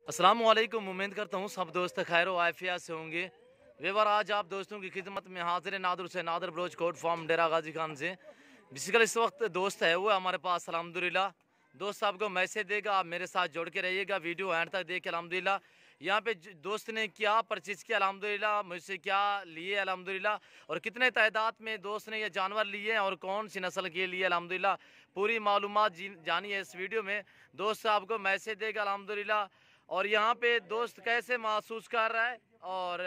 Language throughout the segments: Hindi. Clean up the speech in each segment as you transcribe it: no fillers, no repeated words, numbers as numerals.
अस्सलाम वालेकुम। उम्मीद करता हूँ सब दोस्त खैर आफियत से होंगे। वेवर आज आप दोस्तों की खिदमत में हाजिर है नादर से नादर बलोच कोट फार्म डेरा गाजी खान से। बेसिकली इस वक्त दोस्त है वो हमारे पास अल्हम्दुलिल्लाह। दोस्त आपको मैसेज देगा, आप मेरे साथ जोड़ के रहिएगा, वीडियो एंड तक देखिए। अल्हम्दुलिल्लाह यहाँ पे दोस्त ने क्या परचेज़ किया अल्हम्दुलिल्लाह, मुझसे क्या लिए अल्हम्दुलिल्लाह, और कितने तादाद में दोस्त ने ये जानवर लिए और कौन सी नस्ल के लिए अल्हम्दुलिल्लाह, पूरी मालूमात जानिए इस वीडियो में। दोस्त आपको मैसेज देगा अल्हम्दुलिल्लाह। और यहाँ पे दोस्त कैसे महसूस कर रहा है और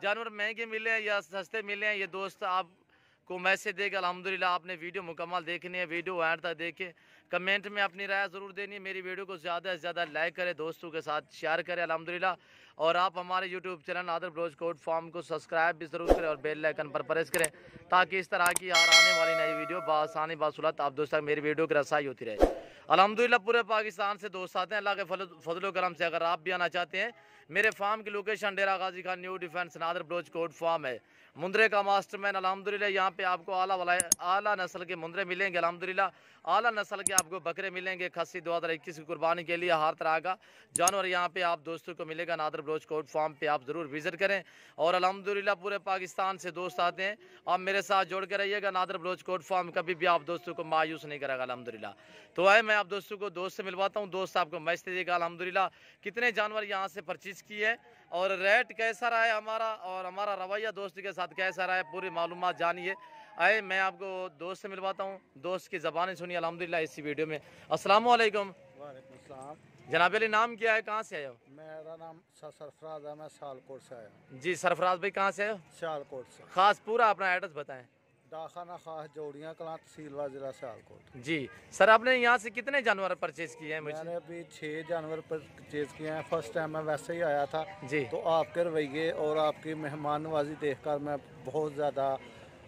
जानवर महंगे मिले हैं या सस्ते मिले हैं, ये दोस्त आपको मैसेज देगा अल्हम्दुलिल्लाह। आपने वीडियो मुकम्मल देखनी है, वीडियो एंड तक देखें। कमेंट में अपनी राय ज़रूर देनी है। मेरी वीडियो को ज़्यादा से ज़्यादा लाइक करें, दोस्तों के साथ शेयर करें अल्हम्दुलिल्लाह। और आप हमारे YouTube channel Nadir Baloch Kot farm को सब्सक्राइब भी ज़रूर करें और बेल आइकन पर प्रेस करें, ताकि इस तरह की यार आने वाली नई वीडियो बासानी बासुलत आप दोस्तों तक मेरी वीडियो की रसाई होती रहे। अल्हम्दुलिल्लाह पूरे पाकिस्तान से दोस्त आते हैं अल्लाह के फजल करम से। अगर आप भी आना चाहते हैं, मेरे फार्म की location Dera Ghazi Khan new defence Nadir Baloch Kot farm है। मुंद्रे का मास्टरमैन अल्हम्दुलिल्लाह। यहाँ पे आपको आला नस्ल के मुंद्रे मिलेंगे अल्हम्दुलिल्लाह। आला नस्ल के आपको बकरे मिलेंगे। खस्सी 2021 की कुर्बानी के लिए हर तरह का जानवर यहाँ पे आप दोस्तों को मिलेगा। नादर बलोच कोट फार्म पे आप ज़रूर विजिट करें। और अल्हम्दुलिल्लाह पूरे पाकिस्तान से दोस्त आते हैं, आप मेरे साथ जोड़ के रहिएगा। नादर बलोच कोट फार्म कभी भी आप दोस्तों को मायूस नहीं करेगा अल्हम्दुलिल्लाह। तो आए मैं आप दोस्तों को दोस्त से मिलवाता हूँ। दोस्त आपको मैसेज देगा अल्हम्दुलिल्लाह कितने जानवर यहाँ से परचेज किए हैं और रेट कैसा रहा है हमारा, और हमारा रवैया दोस्त के साथ कैसा रहा है, पूरी मालूमात जानिए। आए मैं आपको दोस्त से मिलवाता हूँ, दोस्त की ज़बानें सुनिए अल्हम्दुलिल्लाह इसी वीडियो में। अस्सलाम वालेकुम। वालेकुम सलाम। जनाब अली, नाम क्या है, कहाँ से आए हो? मेरा नाम सरफराज है, मैं सियालकोट से आया हूँ। जी सरफराज भाई, कहाँ से आए हो? सियालकोट से। खास पूरा अपना एड्रेस बताएं। डाखाना खास जोड़ियाँ कलां, तहसील व जिला सियालकोट। जी सर, आपने यहाँ से कितने जानवर परचेज किए हैं? मुझे मैंने अभी 6 जानवर परचेज किए हैं। फर्स्ट टाइम मैं वैसे ही आया था जी तो आपके रवैये और आपकी मेहमान नवाजी देखकर मैं बहुत ज़्यादा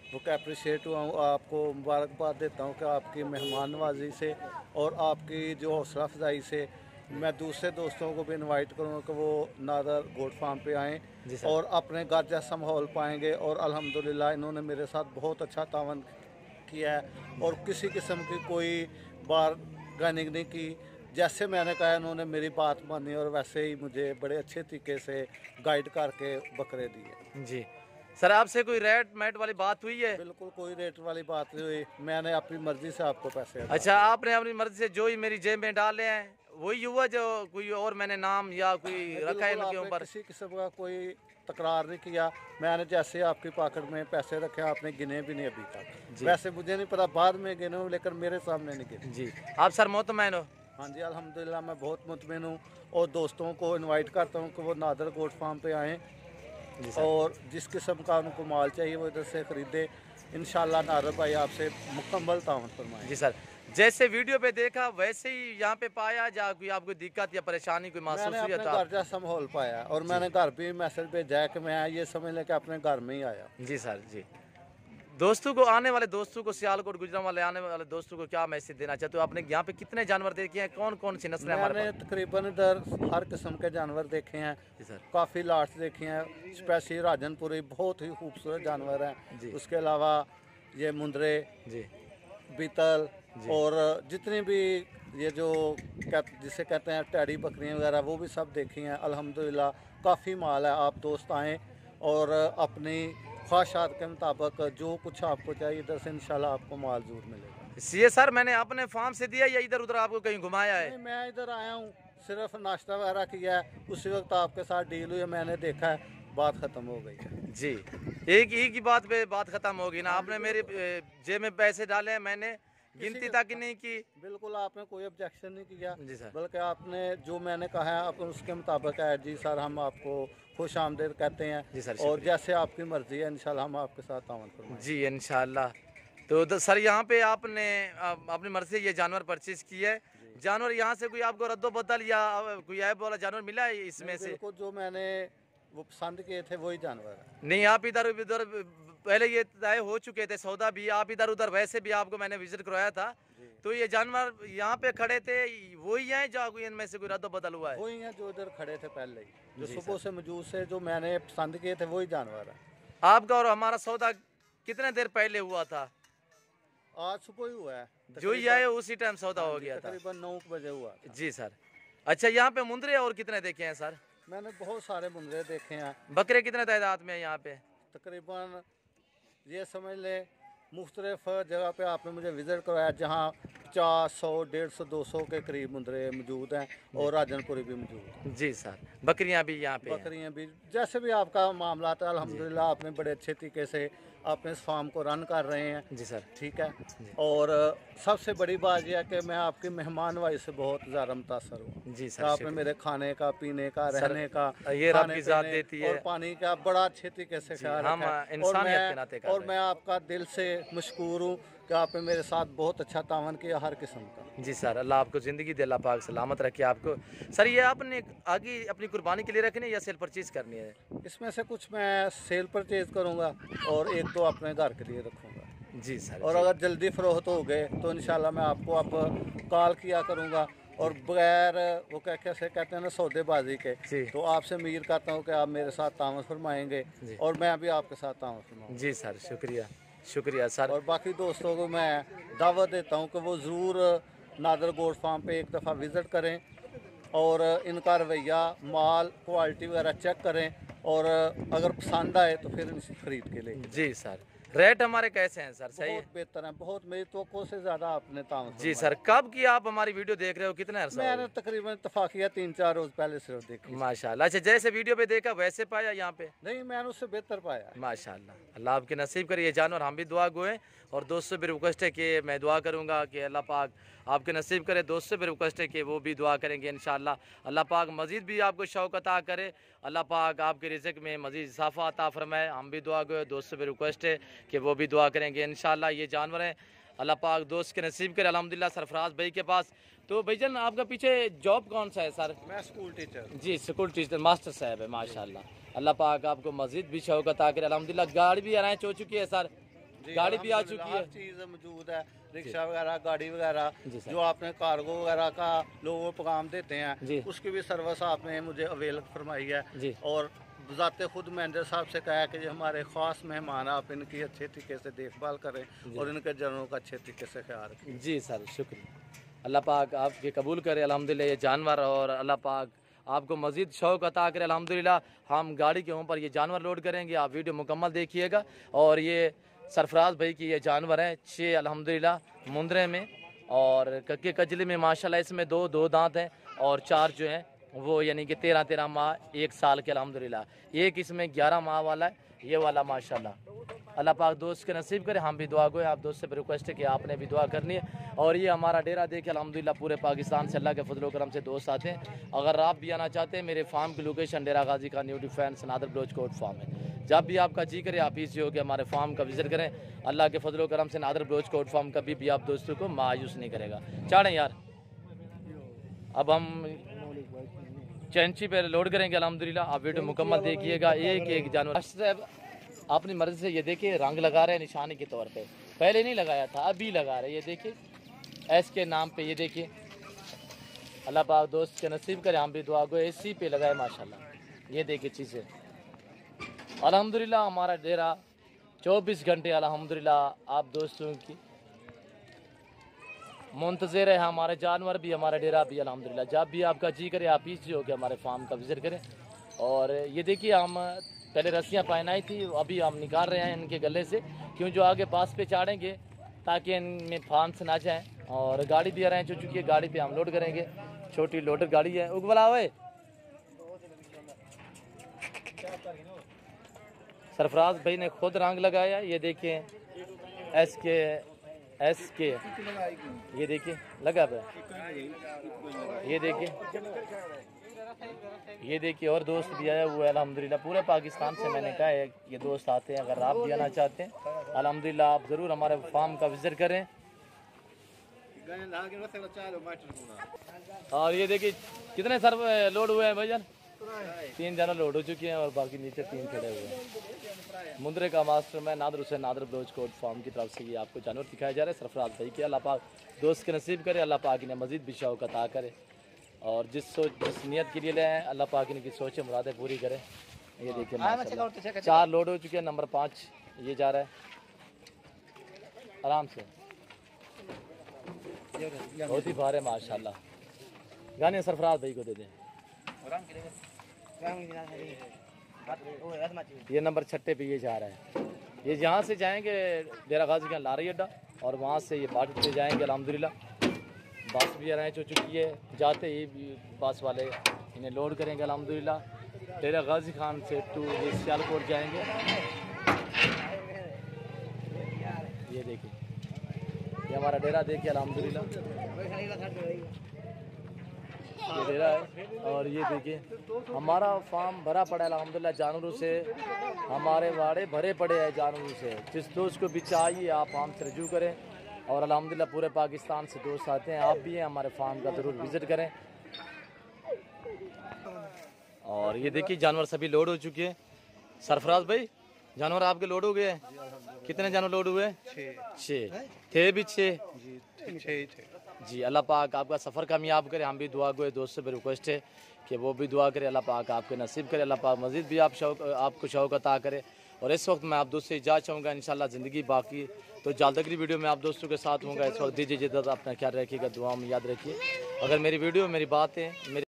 अप्रिशिएट हुआ हूँ। आपको मुबारकबाद देता हूँ कि आपकी मेहमान नवाजी से और आपकी जो हौसला अफजाई से मैं दूसरे दोस्तों को भी इनवाइट करूँगा कि वो नादर गोट फार्म पे आएँ जी सर। और अपने घर जैसा माहौल पाएंगे। और अल्हम्दुलिल्लाह इन्होंने मेरे साथ बहुत अच्छा तावन किया है और किसी किस्म की कोई बारगेनिंग नहीं की। जैसे मैंने कहा इन्होंने मेरी बात मानी और वैसे ही मुझे बड़े अच्छे तरीके से गाइड करके बकरे दिए। जी सर, आपसे कोई रेट मैट वाली बात हुई है? बिल्कुल कोई रेट वाली बात नहीं हुई, मैंने अपनी मर्जी से आपको पैसे अदा अच्छा, आपने अपनी मर्जी से जो ही मेरी जेब में डाले हैं वही हुआ, जो कोई और मैंने नाम या कोई रखा है इनके ऊपर? किसी किस्म का कोई तकरार नहीं किया। मैंने जैसे आपकी पॉकेट में पैसे रखे आपने गिने भी नहीं अभी तक। वैसे मुझे नहीं पता बाद में गिने हो, लेकिन मेरे सामने नहीं गिने। जी आप सर मुतमैन हो? हाँ जी अल्हम्दुलिल्लाह मैं बहुत मुतमिन हूँ और दोस्तों को इनवाइट करता हूँ कि वो नादर गोट फार्म पे आएँ और जिस किस्म का उनको माल चाहिए वो इधर से ख़रीदे। इंशाल्लाह नादर भाई आपसे मुकम्मल तावन फरमाएं। जी सर, जैसे वीडियो पे देखा वैसे ही यहाँ पे पाया, या कोई आपको दिक्कत या परेशानी कोई महसूस मैंने हुई अपने था? घर जैसा माहौल पाया और मैंने घर भी मैसेज भेजा है कि मैं ये समझ लें कि अपने घर में ही आया। जी सर। जी दोस्तों को, आने वाले दोस्तों को, सियालकोट गुजरात वाले आने वाले दोस्तों को क्या मैसेज देना चाहते हो? आपने यहाँ पे कितने जानवर देखे हैं, कौन कौन सी नस्लें हमारे मैंने तकरीबन इधर हर किस्म के जानवर देखे हैं। जी सर। काफ़ी लाट्स देखे हैं, स्पेशली राजनपुरी बहुत ही खूबसूरत जानवर हैं। जी उसके अलावा ये मुंदरे, जी बीतल और जितनी भी ये जो जिसे कहते हैं टैडी बकरियां वगैरह वो भी सब देखी हैं। अल्हम्दुलिल्लाह काफ़ी माल है। आप दोस्त आएँ और अपनी ख्वाहिशात के मुताबिक जो कुछ आपको चाहिए इधर से इंशाल्लाह आपको माल जरूर मिलेगा। ये सर मैंने अपने फार्म से दिया या इधर उधर आपको कहीं घुमाया है? नहीं, मैं इधर आया हूँ, सिर्फ नाश्ता वगैरह किया है। उसी वक्त आपके साथ डील हुई, मैंने देखा है, बात ख़त्म हो गई है। जी एक ही बात पे बात खत्म होगी ना? आपने मेरी जेब में पैसे डाले हैं, मैंने गिनती तक नहीं की। बिल्कुल आपने कोई ऑब्जेक्शन नहीं किया, जी सर। बल्कि आपने जो मैंने कहा है आप उसके मुताबिक है। जी सर, हम आपको खुश आमदीद कहते हैं। जी सर, और जैसे आपकी मर्जी है इंशाल्लाह हम आपके साथ तावन फरमाएंगे। जी इंशाल्लाह। तो सर यहाँ पे आपने अपनी मर्जी से ये जानवर परचेज किया है। जानवर यहाँ से कोई आपको रद्दो बदल या कोई ऐप वाला जानवर मिला है इसमें से? बिल्कुल जो मैंने वो पसंद किए थे वही जानवर है। नहीं, आप इधर उधर पहले ये तय हो चुके थे सौदा भी, आप इधर उधर वैसे भी आपको मैंने विजिट करवाया था। तो ये जानवर यहाँ पे खड़े थे वही हैं जो कोई इनमें से कोई रद्दो बदल हुआ है? वही हैं जो इधर खड़े थे पहले ही, जो सुबह से मौजूद से जो मैंने पसंद किए थे वही जानवर है। आपका और हमारा सौदा कितने देर पहले हुआ था? आज सुबह ही हुआ है, जो ही आए उसी टाइम सौदा हो गया था। तकरीबन 9 बजे हुआ था। जी सर। अच्छा, यहाँ पे मुंदरे और कितने देखे हैं सर? मैंने बहुत सारे मुंदरे देखे हैं। बकरे कितने तादाद में है यहाँ पे? तकरीबन ये समझ ले मुख्तलिफ जगह पे आपने मुझे विज़िट करवाया जहाँ 50, 100, 150, 200 के करीब मुंदरे मौजूद हैं और राजनपुरी भी मौजूद हैं। जी सर, बकरियाँ भी यहाँ पे हैं। बकरियाँ भी, जैसे भी आपका मामला है अल्हम्दुलिल्लाह आपने बड़े अच्छे तरीके से अपने इस फार्म को रन कर रहे हैं। जी सर। ठीक है। और सबसे बड़ी बात यह है कि मैं आपकी मेहमान नवाजी से बहुत ज़्यादा मुतासर हूँ। जी सर, आपने मेरे खाने का, पीने का, रहने का, ये रब की ज़ात देती है और पानी का बड़ा अच्छे तरीके से ख्याल हम रखा है। इंसानियत के नाते कर और रहे मैं आपका दिल से मशकूर हूँ कि आपने मेरे साथ बहुत अच्छा तावन किया हर किस्म का। जी सर, अल्लाह आपको ज़िंदगी दे, अल्लाह पाक सलामत रखे आपको। सर ये आपने आगे अपनी कुर्बानी के लिए रखनी है या सेल परचेज करनी है? इसमें से कुछ मैं सेल परचेज करूँगा और एक दो अपने घर के लिए रखूँगा। जी सर। और अगर जल्दी फ़रोख्त हो गए तो इंशाल्लाह मैं आपको अब कॉल किया करूँगा और बगैर वो कैसे कहते हैं ना सौदेबाजी के, तो आपसे उम्मीद करता हूँ कि आप मेरे साथ तामस फरमाएंगे और मैं भी आपके साथ तामस फरमाऊँगा। जी सर, शुक्रिया शुक्रिया सर। और बाकी दोस्तों को मैं दावत देता हूँ कि वो ज़रूर नादर गोट फार्म पे एक दफ़ा विज़िट करें और इनका रवैया, माल, क्वालिटी वगैरह चेक करें और अगर पसंद आए तो फिर इनसे ख़रीद के लें। जी सर। रेट हमारे कैसे हैं सर? सही है? बहुत बेहतर है, बहुत मेरी तो से ज़्यादा आपने तामस। जी सर, कब की आप हमारी वीडियो देख रहे हो, कितना अर्सा? मैंने तकरीबन इत्तफाकिया 3-4 रोज़ पहले सिर्फ देखी। माशाल्लाह। अच्छा, जैसे वीडियो पे देखा वैसे पाया यहाँ पे? नहीं, मैंने उससे बेहतर पाया। माशाल्लाह, अल्लाह आपके नसीब करे ये जानवर, हम भी दुआ गो हैं। और दोस्त से भी रिक्वेस्ट है कि मैं दुआ करूँगा कि अल्लाह पाक आपके नसीब करे। दोस्त से भी रिक्वेस्ट है कि वो भी दुआ करेंगे इंशाल्लाह। अल्लाह पाक मज़ीद भी आपको शौक़ अता करे, अल्लाह पाक आपके रिज़्क़ में मज़ीद इजाफ़ा अता फरमाए। हम भी दुआ गो हैं, दोस्त से भी रिक्वेस्ट है कि वो भी दुआ करेंगे इंशाल्लाह। ये जानवर हैं, अल्लाह पाक दोस्त के नसीब करे। अल्हम्दुलिल्लाह सरफराज भाई के पास। तो भाईजान आपका पीछे जॉब कौन सा है सर? मैं स्कूल टीचर। जी, स्कूल टीचर, मास्टर साहब है माशाल्लाह। अल्लाह पाक आपको मज़ीद भी शौक़ अता करे। अल्हम्दुलिल्लाह गाड़ी भी अरेंज हो चुकी है सर, गाड़ी भी आ चुकी है, हर चीज़ मौजूद है, रिक्शा वगैरह, गाड़ी वगैरह, जी सर। जो आपने कार्गो वगैरह का लोगों को पैगाम देते जी। हैं उसकी भी सर्विस आपने मुझे अवेल फरमाई है। जी। और ज़ाते खुद मैनेजर साहब से कहा है कि ये हमारे ख़ास मेहमान, आप इनकी अच्छे तरीके से देखभाल करें और इनके जानवरों का अच्छे तरीके से ख्याल रखें। जी सर, शुक्रिया। अल्लाह पाक आपके कबूल करे अल्हम्दुलिल्लाह ये जानवर, और अल्लाह पाक आपको मज़ीद शौक़ अता करे अल्हम्दुलिल्लाह। हम गाड़ी के ऊपर ये जानवर लोड करेंगे, आप वीडियो मुकम्मल देखिएगा। और ये सरफराज भाई की ये जानवर हैं, 6 अल्हम्दुलिल्लाह मुंदरे में और कक्के कजली में माशाल्लाह। इसमें दो दांत हैं और 4 जो हैं वो यानी कि 13 माह 1 साल के अल्हम्दुलिल्लाह। एक इसमें 11 माह वाला है, ये वाला माशाल्लाह। अल्लाह पाक दोस्त के नसीब करे, हम भी दुआ गो हैं। आप दोस्त से भी रिक्वेस्ट है कि आपने भी दुआ करनी है। और ये हमारा डेरा देखिए अल्हम्दुलिल्लाह पूरे पाकिस्तान से अल्लाह के फजल करम से दोस्त आते हैं। अगर आप भी आना चाहते हैं, मेरे फार्म की लोकेशन डेरा गाजी का new defence Nadir Baloch Kot farm है। जब भी आपका जी करे आप इसी हो के हमारे फार्म का विजिट करें। अल्लाह के फजल करम से नादर ब्लोच कोट फार्म कभी भी आप दोस्तों को मायूस नहीं करेगा। चाहें यार, अब हम चैंची पे लोड करेंगे अल्हम्दुलिल्लाह। आप वीडियो मुकम्मल देखिएगा। एक जानवर अपनी मर्जी से ये देखिए रंग लगा रहे हैं निशानी के तौर पे, पहले नहीं लगाया था अभी लगा रहे हैं। ये देखिए एस के नाम पे, ये देखिए अल्लाह पाक दोस्त के नसीब करे, हम भी दुआ गो इसी पे लगाए माशाल्लाह। ये देखिए चीज़ें अल्हम्दुलिल्लाह। हमारा डेरा 24 घंटे अल्हम्दुलिल्लाह आप दोस्तों की मुंतज़िर है। हमारे जानवर भी, हमारा डेरा भी अल्हम्दुलिल्लाह। जब भी आपका जी करे आप इसी हो के हमारे फार्म का विजिट करें। और ये देखिए हम पहले रस्सियाँ पहनाई थी, अभी हम निकाल रहे हैं इनके गले से, क्यों जो आगे पास पे चाड़ेंगे ताकि इनमें फार्म से ना जाएं। और गाड़ी भी अरेंज हो चुकी है, गाड़ी पे हम लोड करेंगे। छोटी लोडर गाड़ी है। उगवला हुए सरफराज भाई ने खुद रंग लगाया। ये देखिए एस के ये देखिए लगा पे, ये देखिए और दोस्त भी आया हुआ है अल्हम्दुलिल्लाह। पूरे पाकिस्तान से मैंने कहा है ये दोस्त आते हैं। अगर आप भी आना चाहते हैं अल्हम्दुलिल्लाह आप ज़रूर हमारे फार्म का विजिट करें। और ये देखिए कितने सर लोड हुए हैं भाईजान? 3 जानवर लोड हो चुके हैं और बाकी नीचे 3 खड़े हुए हैं। मुंदरे का मास्टर मैं नादर हुसैन नादर ब्लोच कोट फार्म की तरफ से ये आपको जानवर दिखाया जा रहा है सरफराज भाई के। अल्लाह पाक दोस्त के नसीब करे, अल्लाह पाक इन्हें मज़ीद भी शौक़ अता करे और जिस नियत के लिए ले आए अल्लाह पाक इनकी सोचें मुरादें पूरी करे। ये देखिए माशाल्लाह 4 लोड हो चुके हैं, नंबर 5 ये जा रहा है आराम से, बहुत ही भार है माशाल्लाह। गाने सरफराज भाई को दे दें। ये नंबर 6 पे ये जा रहा है। ये यहाँ से जाएंगे डेरा गाजी का लारी अड्डा और वहाँ से ये बाटू से जाएंगे अल्हम्दुलिल्लाह। बस भी अरेंज हो चुकी है, जाते ही बस वाले इन्हें लोड करेंगे अल्हम्दुलिल्लाह। डेरा गाजी खान से टू ये सियालकोट जाएंगे। ये देखिए ये हमारा डेरा देखिए अल्हम्दुलिल्लाह, ये डेरा है। और ये देखिए हमारा फार्म भरा पड़ा है अल्हम्दुलिल्लाह जानवरों से, हमारे वाड़े भरे पड़े हैं जानवरों से। जिस दोस्त को भी चाहिए आप फार्म से रजू करें और अल्हम्दुलिल्लाह पूरे पाकिस्तान से दोस्त आते हैं, आप भी हैं हमारे फार्म का ज़रूर विज़िट करें। और ये देखिए जानवर सभी लोड हो चुके हैं। सरफराज भाई जानवर आपके लोड हो गए हैं? कितने जानवर लोड हुए? 6 थे भी 6 जी। अल्लाह पाक आपका सफ़र कामयाब करे। हम भी दुआ गए, दोस्त से भी रिक्वेस्ट है कि वो भी दुआ करे, अल्लाह पाक आपके नसीब करे, अल्लाह पाक मज़ीद भी आपको शौक़ अता करे। और इस वक्त मैं आप दोस्त से इजाज़त चाहूँगा, इंशाल्लाह ज़िंदगी बाकी तो जल्द अगली वीडियो में आप दोस्तों के साथ होंगे। इस वक्त दीजिए इजाज़त, अपना ख्याल रखिएगा, दुआ में याद रखिए। अगर मेरी वीडियो मेरी बातें मेरी